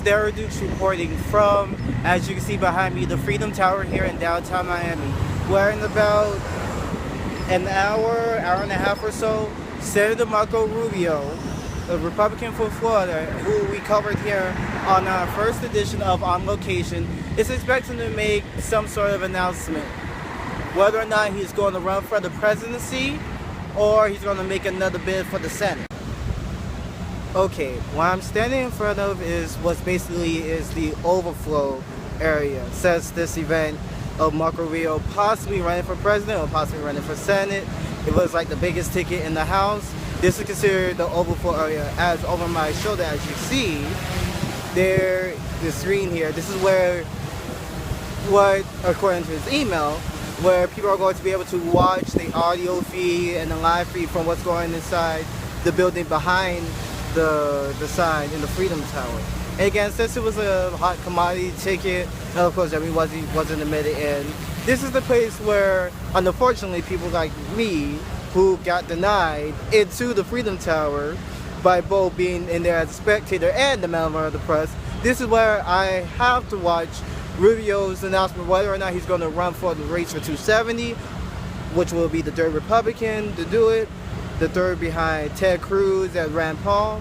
Darrell Dukes reporting from, as you can see behind me, the Freedom Tower here in downtown Miami, where in about an hour and a half or so, Senator Rubio, a Republican from Florida, who we covered here on our first edition of On Location, is expecting to make some sort of announcement. Whether or not he's going to run for the presidency or he's going to make another bid for the Senate. Okay, what I'm standing in front of is what basically is the overflow area. Since this event of Marco Rubio possibly running for president or possibly running for Senate, it was like the biggest ticket in the House. This is considered the overflow area. As over my shoulder, as you see, there, the screen here, this is where, what according to his email, where people are going to be able to watch the audio feed and the live feed from what's going inside the building behind the sign in the Freedom Tower. And again, since it was a hot commodity ticket, and of course everybody wasn't admitted in, this is the place where, unfortunately, people like me who got denied into the Freedom Tower by both being in there as a spectator and the member of the press, this is where I have to watch Rubio's announcement whether or not he's going to run for the race for 270, which will be the third Republican to do it, the third behind Ted Cruz and Rand Paul,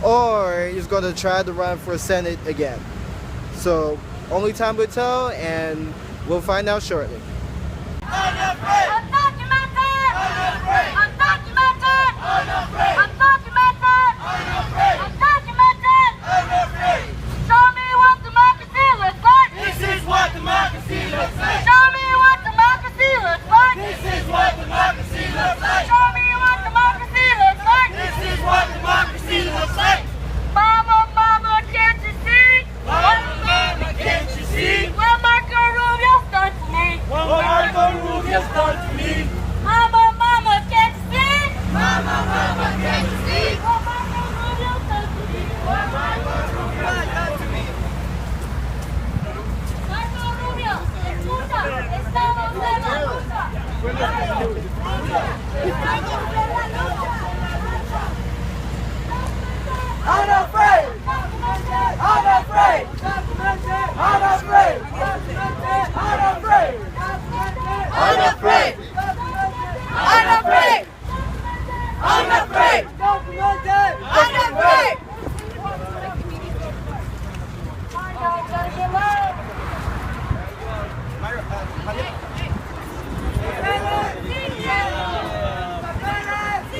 or he's going to try to run for Senate again. So only time will tell, and we'll find out shortly.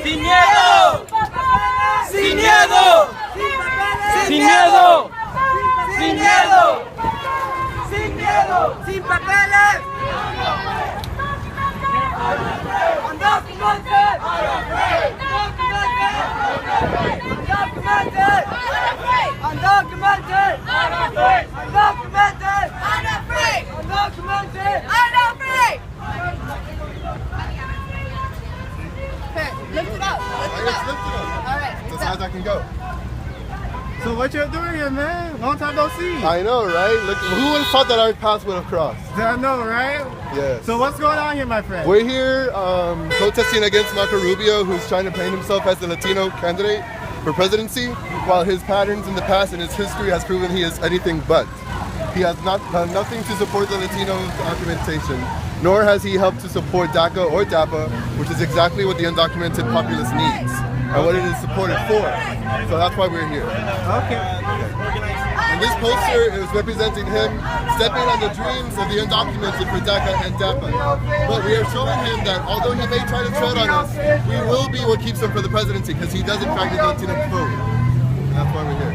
¡Sin miedo! ¡Sin miedo! ¡Sin miedo! ¡Sin miedo! ¡Sin miedo! ¡Sin papeles! ¡Undocumented! ¡Undocumented! ¡Undocumented! ¡Undocumented! ¡Undocumented! Lift it up. Lift it up. All right. As high as I can go. So what you're doing here, man? Long time no see. I know, right? Look, who would have thought that our paths would have crossed? I know, right? Yes. So what's going on here, my friend? We're here protesting against Marco Rubio, who's trying to paint himself as the Latino candidate for presidency, while his patterns in the past and his history has proven he is anything but. He has not done nothing to support the Latino documentation, nor has he helped to support DACA or DAPA, which is exactly what the undocumented populace needs and what it is supported for. So that's why we're here. Okay. And this poster is representing him stepping on the dreams of the undocumented for DACA and DAPA. But we are showing him that although he may try to tread on us, we will be what keeps him for the presidency, because he does in fact need the Latino vote. And that's why we're here.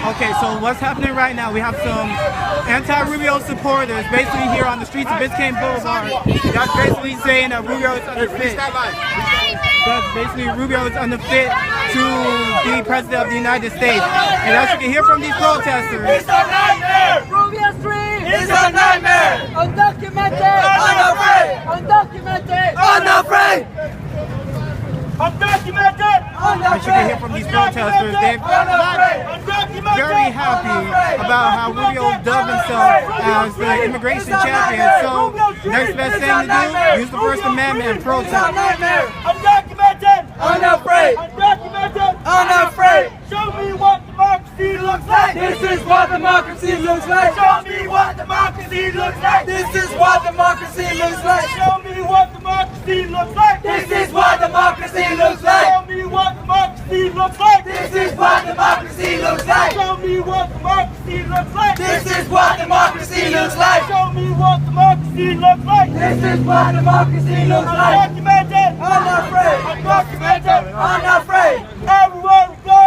Okay, so what's happening right now? We have some anti-Rubio supporters basically here on the streets of Biscayne Boulevard. That's basically saying that Rubio is unfit. That's basically Rubio is unfit to be president of the United States. And as you can hear from these protesters, It's a nightmare! Rubio's dream It's a nightmare! undocumented, Unafraid! undocumented, Unafraid! as you can hear from these protesters, they're not very happy about how Rubio dubbed himself as the immigration champion. So, next best thing to do, use the First Amendment and protest. Undocumented, unafraid, undocumented, unafraid. Show me what democracy looks like. This is what democracy looks like. Show me what democracy looks like. This is what democracy looks like. Show me what democracy looks like. This is what democracy looks like. Show me what democracy looks like. This is what democracy looks like. Show me what democracy looks like. This is what democracy looks like. Show me what democracy looks like. This is what democracy looks like. Undocumented, unafraid, undocumented, unafraid. Everywhere we go,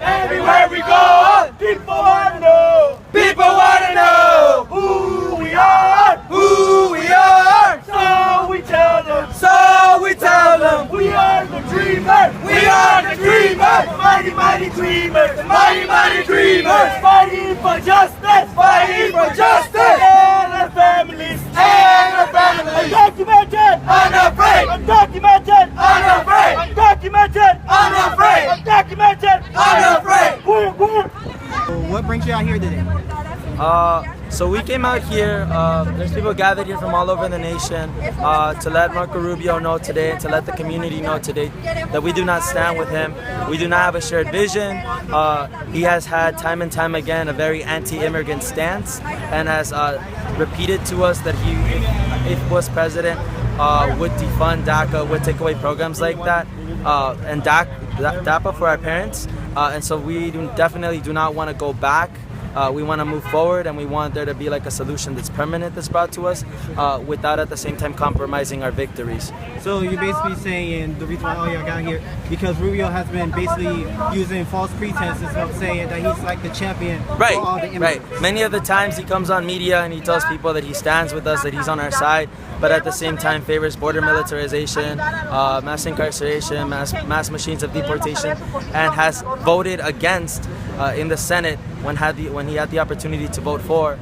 everywhere we go, people wanna know, who we are, So we tell them, we are the dreamers, the mighty, mighty dreamers, fighting for justice, and our families, undocumented, unafraid, undocumented, unafraid. What brings you out here today? So we came out here, there's people gathered here from all over the nation to let Marco Rubio know today and to let the community know today that we do not stand with him. We do not have a shared vision. He has had time and time again a very anti-immigrant stance and has repeated to us that he, if was president, would defund DACA, would take away programs like that, and DAPA for our parents. And so we definitely do not want to go back. We want to move forward, and we want there to be like a solution that's permanent that's brought to us without at the same time compromising our victories. So you're basically saying the reason why all y'all got here because Rubio has been basically using false pretenses of saying that he's like the champion for all the immigrants. Right. Many of the times he comes on media and he tells people that he stands with us, that he's on our side, but at the same time favors border militarization, mass incarceration, mass machines of deportation, and has voted against in the Senate when he had the opportunity to vote for.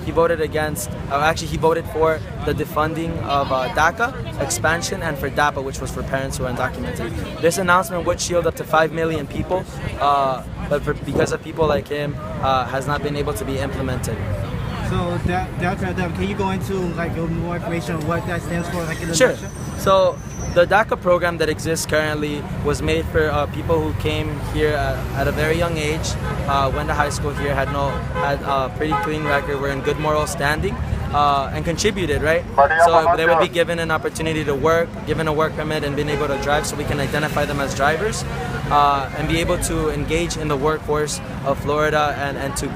He voted against, actually he voted for the defunding of DACA expansion and for DAPA, which was for parents who are undocumented. This announcement would shield up to 5 million people, but because of people like him, has not been able to be implemented. So can you go into like more information on what that stands for, like in the Sure. nutshell? So the DACA program that exists currently was made for people who came here at a very young age, went to high school here, had a pretty clean record, were in good moral standing, and contributed, right? So they would be given an opportunity to work, given a work permit, and being able to drive, so we can identify them as drivers, and be able to engage in the workforce of Florida and to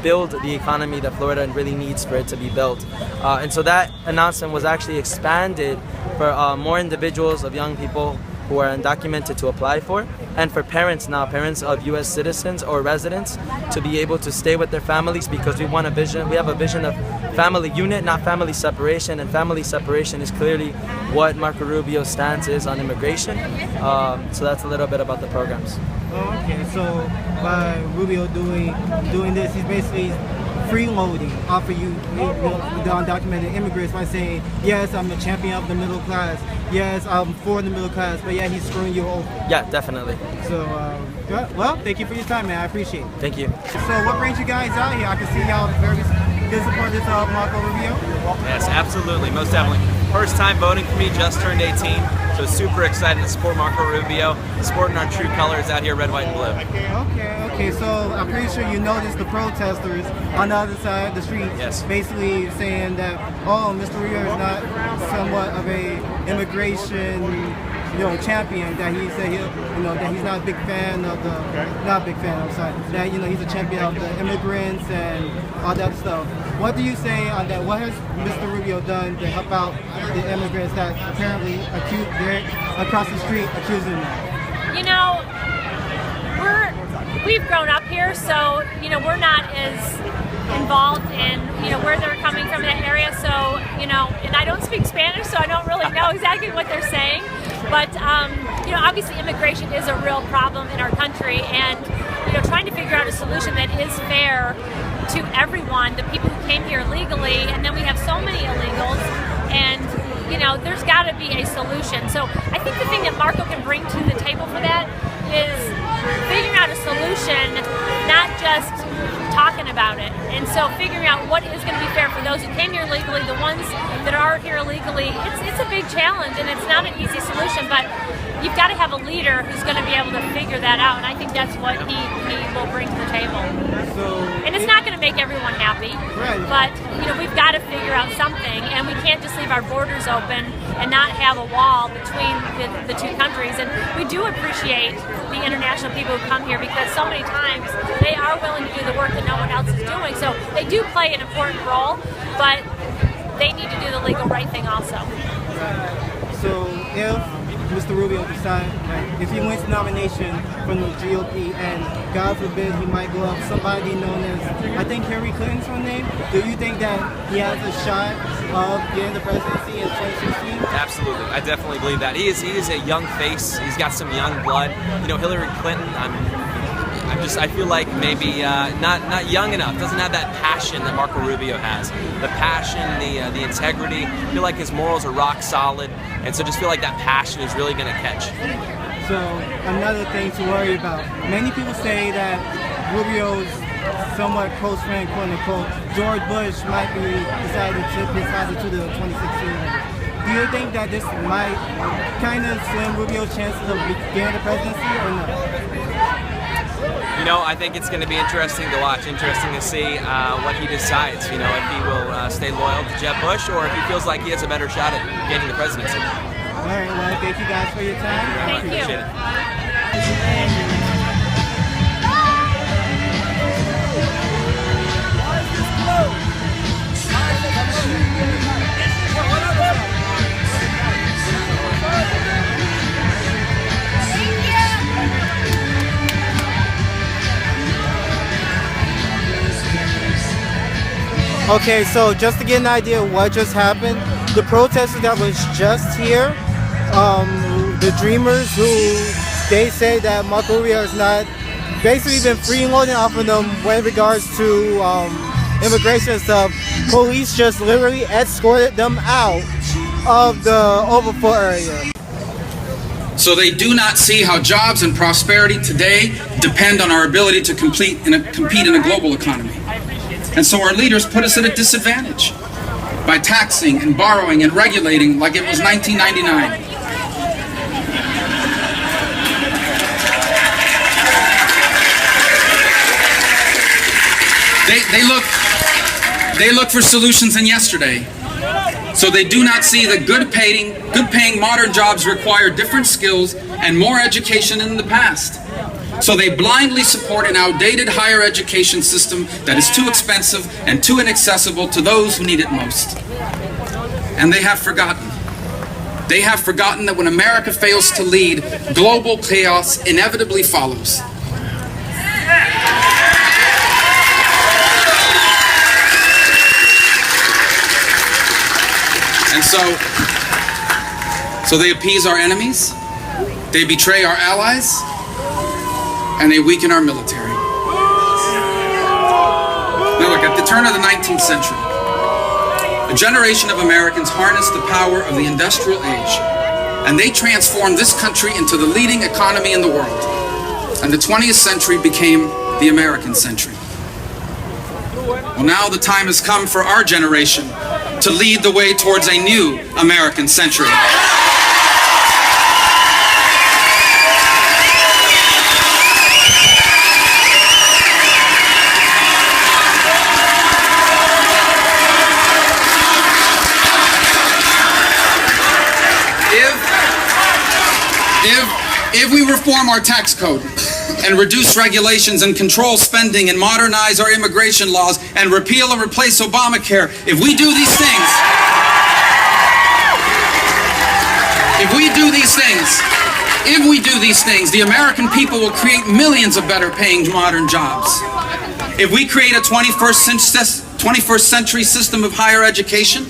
build the economy that Florida really needs for it to be built. And so that announcement was actually expanded for more individuals of young people who are undocumented to apply for, and for parents now, parents of U.S. citizens or residents, to be able to stay with their families, because we have a vision of family unit, not family separation, and family separation is clearly what Marco Rubio's stance is on immigration. So that's a little bit about the programs. Oh, okay, so by Rubio doing this, he's basically freeloading off of you, the undocumented immigrants, by saying, yes, I'm the champion of the middle class, yes, I'm for the middle class, but yeah, he's screwing you over. Yeah, definitely. So, well, thank you for your time, man. I appreciate it. Thank you. So, what brings you guys out here? I can see y'all very good supporters of Marco Rubio. Yes, absolutely, most definitely. First time voting for me, just turned 18, so super excited to support Marco Rubio, sporting our true colors out here, red, white, and blue. Okay, so I'm pretty sure you noticed the protesters on the other side of the street, yes, basically saying that, oh, Mr. Rubio is not somewhat of a immigration, champion, that he said that he's not a big fan of that he's a champion of the immigrants and all that stuff. What do you say on that? What has Mr. Rubio done to help out the immigrants that apparently they're across the street accusing them? We've grown up here, so we're not as involved in where they're coming from in that area. So and I don't speak Spanish, so I don't really know exactly what they're saying. But obviously immigration is a real problem in our country, and trying to figure out a solution that is fair to everyone, the people who came here legally, and then we have so many illegals, and there's got to be a solution. So I think the thing that Marco can bring to the table table for that is figuring out a solution, not just talking about it. And so figuring out what is going to be fair for those who came here legally, the ones that are here illegally, it's a big challenge and it's not an easy solution, but you've got to have a leader who's going to be able to figure that out, and I think that's what he will bring to the table. And it's not going to make everyone happy, but we've got to figure out something, and we can't just leave our borders open and not have a wall between the two countries. And we do appreciate the international people who come here because so many times they are willing to do the work that no one else is doing. So they do play an important role, but they need to do the legal right thing also. So if Mr. Rubio decides, if he wins the nomination from the GOP and God forbid he might go up somebody known as, I think Hillary Clinton's her name, do you think that he has a shot of getting the presidency in 2016? Absolutely, I definitely believe that. He is a young face. He's got some young blood. Hillary Clinton, I feel like maybe not young enough. Doesn't have that passion that Marco Rubio has. The passion, the integrity. I feel like his morals are rock solid, and so just feel like that passion is really going to catch. So another thing to worry about. Many people say that Rubio's somewhat close friend, quote unquote, George Bush might be deciding to tip his hat to the 2016. Do you think that this might kind of slim Rubio's chances of getting the presidency or no? I think it's going to be interesting to watch, interesting to see what he decides, if he will stay loyal to Jeb Bush or if he feels like he has a better shot at getting the presidency. All right, well, thank you guys for your time. Thank you. Appreciate it. Okay, so just to get an idea of what just happened, the protesters that was just here, the Dreamers, who they say that Marco Rubio has not basically been freeloading off of them with regards to immigration and stuff, police just literally escorted them out of the overflow area. So they do not see how jobs and prosperity today depend on our ability to compete in a global economy. And so our leaders put us at a disadvantage by taxing and borrowing and regulating like it was 1999. They look for solutions in yesterday. So they do not see that good paying modern jobs require different skills and more education than in the past. So they blindly support an outdated higher education system that is too expensive and too inaccessible to those who need it most. And they have forgotten. They have forgotten that when America fails to lead, global chaos inevitably follows. And so they appease our enemies, they betray our allies, and they weaken our military. Now look, at the turn of the 19th century, a generation of Americans harnessed the power of the industrial age, and they transformed this country into the leading economy in the world. And the 20th century became the American century. Well, now the time has come for our generation to lead the way towards a new American century. If we reform our tax code and reduce regulations and control spending and modernize our immigration laws and repeal and replace Obamacare, if we do these things, the American people will create millions of better paying modern jobs. If we create a 21st century system of higher education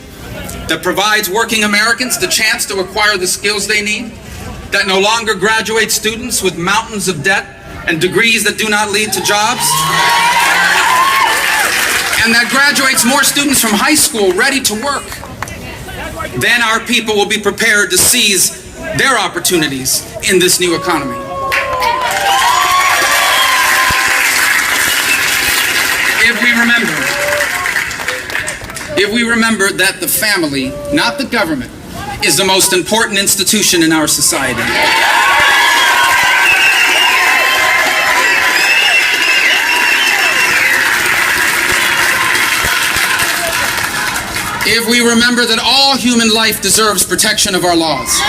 that provides working Americans the chance to acquire the skills they need, that no longer graduates students with mountains of debt and degrees that do not lead to jobs, and that graduates more students from high school ready to work, then our people will be prepared to seize their opportunities in this new economy. If we remember that the family, not the government, is the most important institution in our society. If we remember that all human life deserves protection of our laws.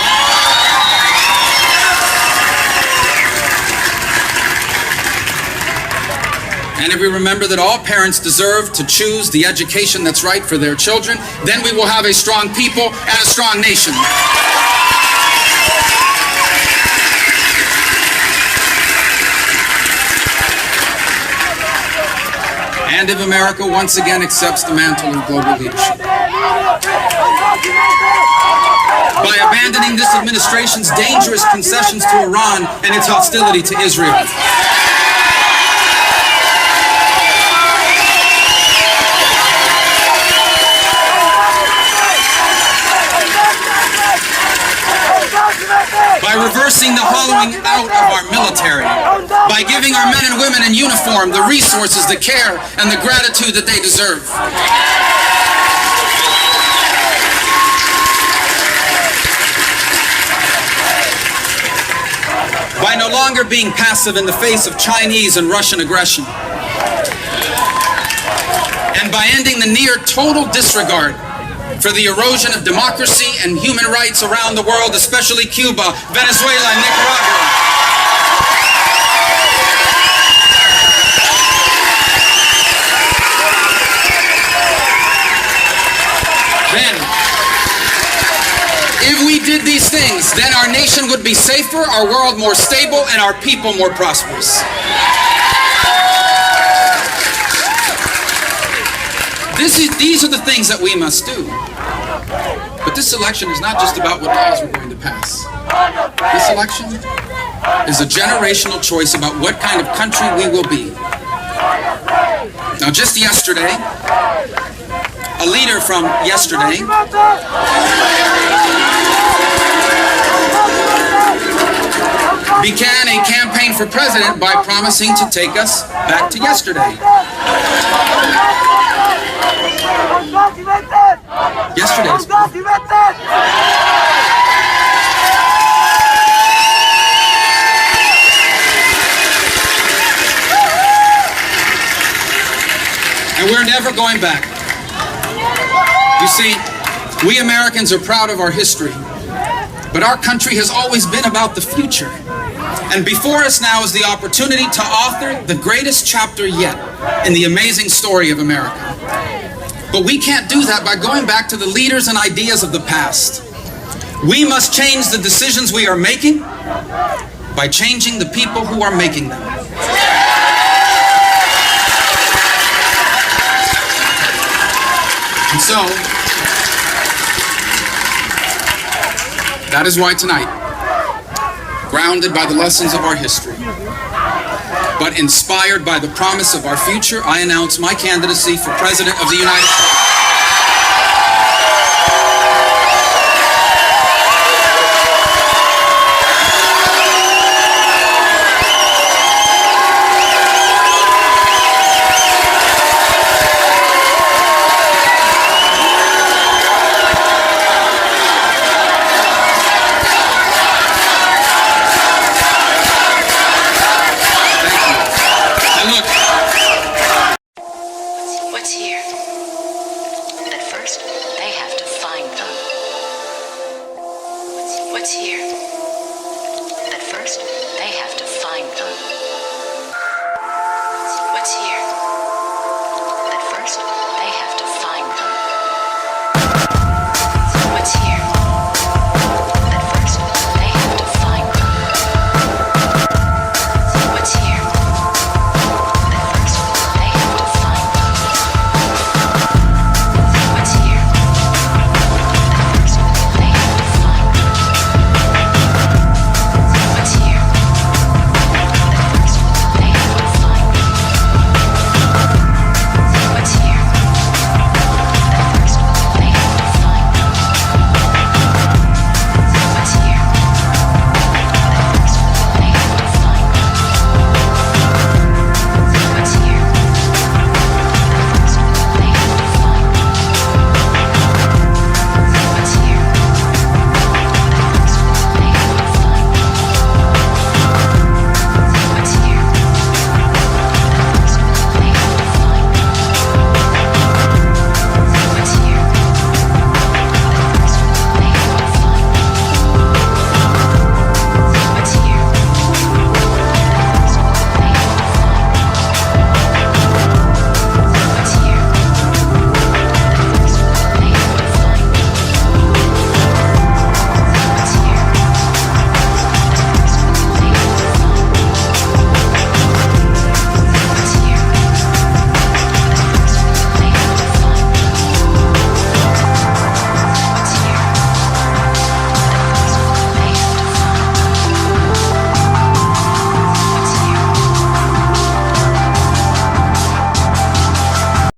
And if we remember that all parents deserve to choose the education that's right for their children, then we will have a strong people and a strong nation. And if America once again accepts the mantle of global leadership. By abandoning this administration's dangerous concessions to Iran and its hostility to Israel. By reversing the hollowing out of our military, by giving our men and women in uniform the resources, the care, and the gratitude that they deserve. By no longer being passive in the face of Chinese and Russian aggression. And by ending the near total disregard for the erosion of democracy and human rights around the world, especially Cuba, Venezuela, and Nicaragua. Then, if we did these things, then our nation would be safer, our world more stable, and our people more prosperous. These are the things that we must do. But this election is not just about what laws we're going to pass. This election is a generational choice about what kind of country we will be. Now, just yesterday, a leader from yesterday began a campaign for president by promising to take us back to yesterday. Yesterday's. And we're never going back. You see, we Americans are proud of our history, but our country has always been about the future. And before us now is the opportunity to author the greatest chapter yet in the amazing story of America. But we can't do that by going back to the leaders and ideas of the past. We must change the decisions we are making by changing the people who are making them. And so, that is why tonight, grounded by the lessons of our history, but inspired by the promise of our future, I announce my candidacy for President of the United States.